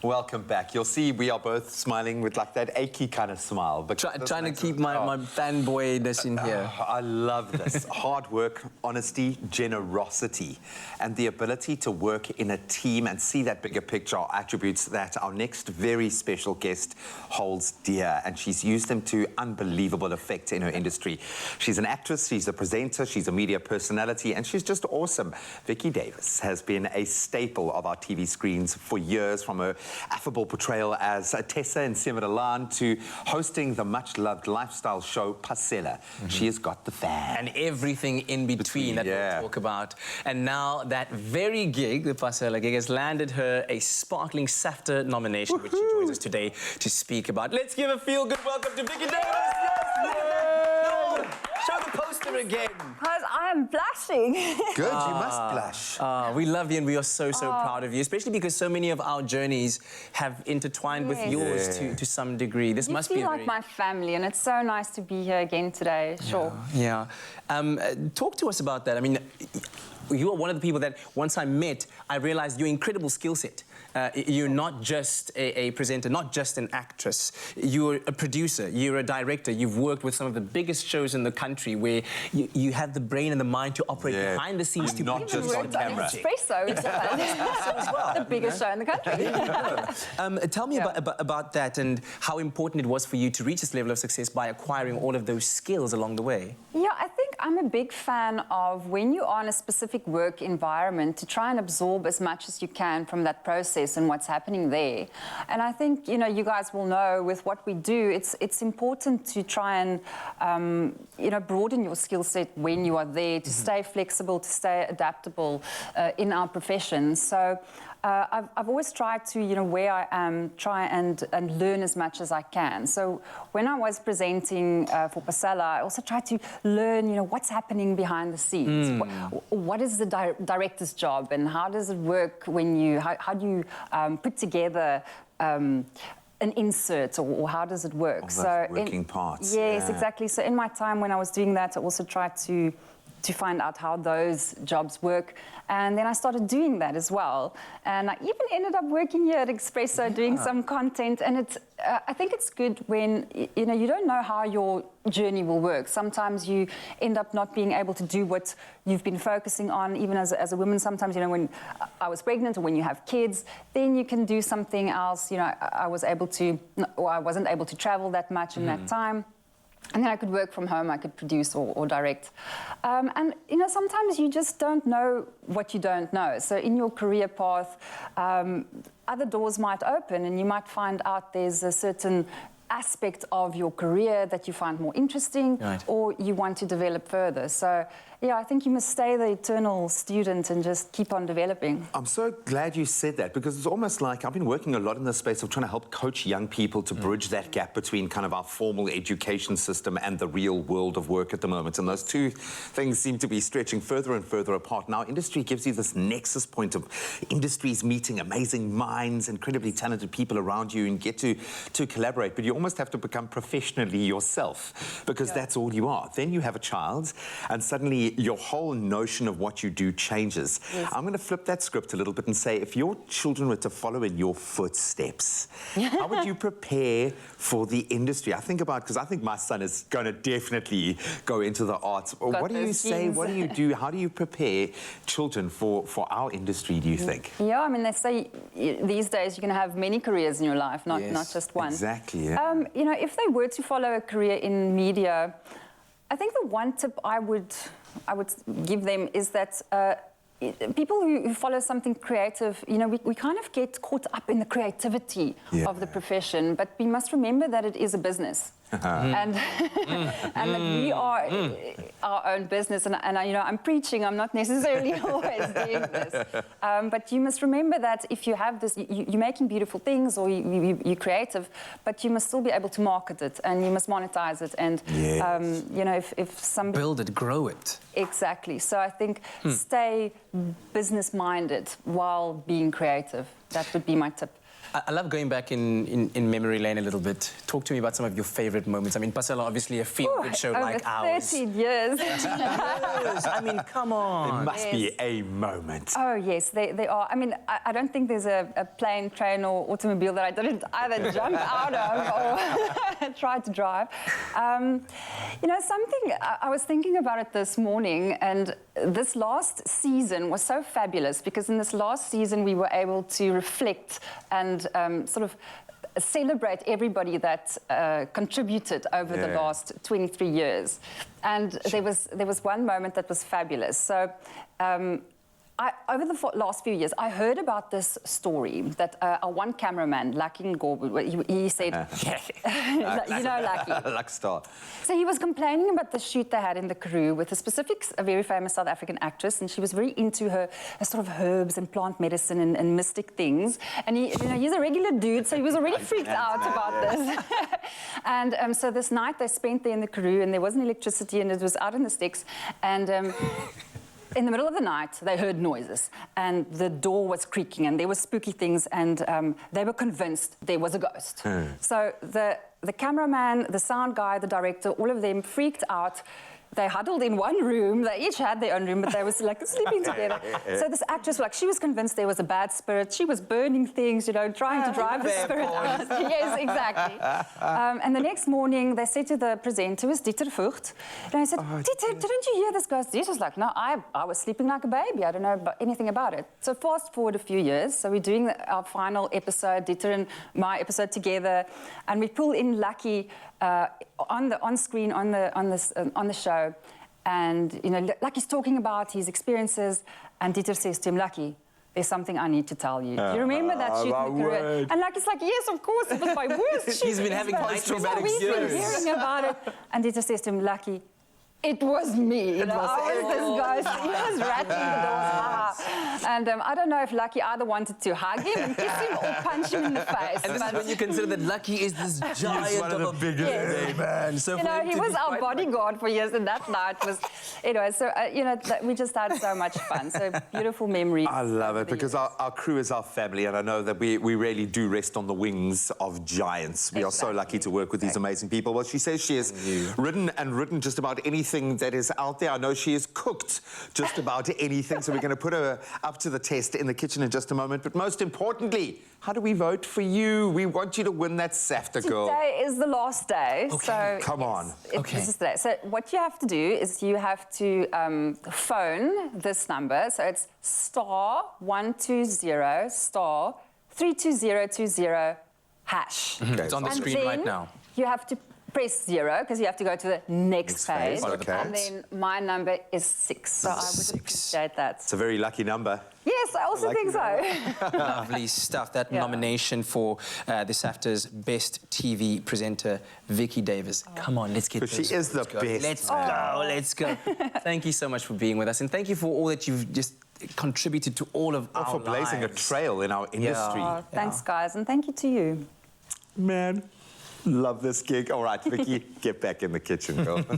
Welcome back. You'll see we are both smiling with like that achy kind of smile. But trying to keep my fanboyness in here. I love this. Hard work, honesty, generosity, and the ability to work in a team and see that bigger picture are attributes that our next very special guest holds dear, and she's used them to unbelievable effect in her industry. She's an actress, she's a presenter, she's a media personality, and she's just awesome. Vicky Davis has been a staple of our TV screens for years, from her affable portrayal as Tessa in Similalan to hosting the much-loved lifestyle show Pasela. She has got the fan. And everything in between that we'll talk about. And now that very gig, the Pasela gig, has landed her a sparkling SAFTA nomination, which she joins us today to speak about. Let's give a feel-good welcome to Vicky Davis! Yes! Show the poster again. Because I'm blushing. Good, you must blush. We love you and we are so proud of you, especially because so many of our journeys have intertwined with yours to some degree. This must be like my family, and it's so nice to be here again today. Sure. Yeah. Talk to us about that. I mean, you are one of the people that once I met, I realized your incredible skill set. You're not just a presenter, not just an actress. You're a producer, you're a director. You've worked with some of the biggest shows in the country where you have the brain and the mind to operate behind the scenes. To not just on camera. Expresso, the biggest show in the country. Tell me about that and how important it was for you to reach this level of success by acquiring all of those skills along the way. Yeah, I think I'm a big fan of when you are in a specific work environment to try and absorb as much as you can from that process and what's happening there. And I think, you know, you guys will know with what we do, it's important to try and, you know, broaden your skill set when you are there, to stay flexible, to stay adaptable in our profession. So I've always tried to, you know, where I am, try and learn as much as I can. So when I was presenting for Pasela, I also tried to learn, you know, what's happening behind the scenes. What is the director's job, and how does it work when you, how do you put together an insert, or how does it work? So working parts. Yes, exactly. So in my time when I was doing that, I also tried to find out how those jobs work. And then I started doing that as well. And I even ended up working here at Expresso doing some content. And it's, I think it's good when, you know, you don't know how your journey will work. Sometimes you end up not being able to do what you've been focusing on, even as a woman. Sometimes, you know, when I was pregnant or when you have kids, then you can do something else. You know, I was able to, or I wasn't able to travel that much in that time. And then I could work from home, I could produce or direct. And, you know, sometimes you just don't know what you don't know. So in your career path, other doors might open and you might find out there's a certain aspect of your career that you find more interesting, or you want to develop further. So, yeah, I think you must stay the eternal student and just keep on developing. I'm so glad you said that, because it's almost like I've been working a lot in the space of trying to help coach young people to bridge that gap between kind of our formal education system and the real world of work at the moment. And those two things seem to be stretching further and further apart. Now, industry gives you this nexus point of industries meeting amazing minds, incredibly talented people around you, and get to collaborate. But you almost have to become professionally yourself, because that's all you are. Then you have a child, and suddenly your whole notion of what you do changes. I'm going to flip that script a little bit and say, if your children were to follow in your footsteps, how would you prepare for the industry? I think about, because I think my son is going to definitely go into the arts. What do you say? What do you do? How do you prepare children for our industry, do you think? Yeah, I mean, they say these days you can have many careers in your life, not just one. Exactly, you know, if they were to follow a career in media, I think the one tip I would give them is that people who follow something creative, you know, we kind of get caught up in the creativity of the profession, but we must remember that it is a business. And that we are our own business, and you know, I'm preaching, I'm not necessarily always doing this, but you must remember that if you have this, you're making beautiful things, or you're creative, but you must still be able to market it, and you must monetize it, and you know, if somebody build it, grow it. Exactly. So I think stay business minded while being creative. That would be my tip. I love going back in memory lane a little bit. Talk to me about some of your favorite moments. I mean, Pasela, obviously a feel-good show like ours. 13 years. I mean, come on. There must be a moment. Oh, yes, they are. I mean, I don't think there's a plane, train or automobile that I didn't either jump out of or try to drive. You know, something, I was thinking about it this morning, and this last season was so fabulous because in this last season we were able to reflect and sort of celebrate everybody that contributed over the last 23 years. And there was one moment that was fabulous. So over the last few years, I heard about this story that our one cameraman, Lucky Ngobu, he said, you know Lucky. Luckstar. So he was complaining about the shoot they had in the Karoo with a very famous South African actress, and she was very into her sort of herbs and plant medicine and mystic things. And he, you know, he's a regular dude, so he was already freaked out about this. And so this night they spent there in the Karoo, and there wasn't electricity, and it was out in the sticks, and in the middle of the night, they heard noises, and the door was creaking, and there were spooky things, and they were convinced there was a ghost. So the cameraman, the sound guy, the director, all of them freaked out. They huddled in one room. They each had their own room, but they were like sleeping together. So this actress, like, she was convinced there was a bad spirit. She was burning things, you know, trying to drive the spirit out. Yes, exactly. And the next morning, they said to the presenter, who was Dieter Vught, and I said, Dieter, didn't you hear this ghost? Dieter was like, no, I was sleeping like a baby. I don't know anything about it. So fast forward a few years. So we're doing our final episode, Dieter and my episode together, and we pull in Lucky on screen on the show, and you know, Lucky's talking about his experiences, and Dieter says to him, Lucky, there's something I need to tell you. Do you remember that shoot in the Karoo? And Lucky's like, yes, of course, it was my worst shoot. He's been having nightmares about We've been hearing about it, and Dieter says to him, Lucky, it was me. You know, I was this ghost. He was rattling the doors. And I don't know if Lucky either wanted to hug him and kiss him or punch him in the face. And this is when you consider that Lucky is this giant of a biggest man. So you know, he was our bodyguard for years, and that night was, anyway. So you know, we just had so much fun. So beautiful memories. I love it because our crew is our family, and I know that we really do rest on the wings of giants. We are so lucky to work with these amazing people. Well, she says she has written just about anything that is out there. I know she has cooked just about anything, so we're going to put her up to the test in the kitchen in just a moment. But most importantly, how do we vote for you? We want you to win that SAFTA, girl. Today is the last day. Okay. So come on. This is today. So what you have to do is you have to phone this number. So it's *120 *32020#. Okay. It's on the screen right now. You have to press 0 because you have to go to the next page. Okay. And then my number is 6. So I would appreciate that. It's a very lucky number. Yes, I also think so. Lovely stuff. That nomination for the SAFTA's Best TV Presenter, Vicky Davis. Come on, let's get She is the best. Let's go, let's go. Thank you so much for being with us, and thank you for all that you've just contributed to all of our for blazing lives. a trail in our industry. Oh, thanks, guys, and thank you to you. Man, love this gig. All right, Vicky, get back in the kitchen, girl.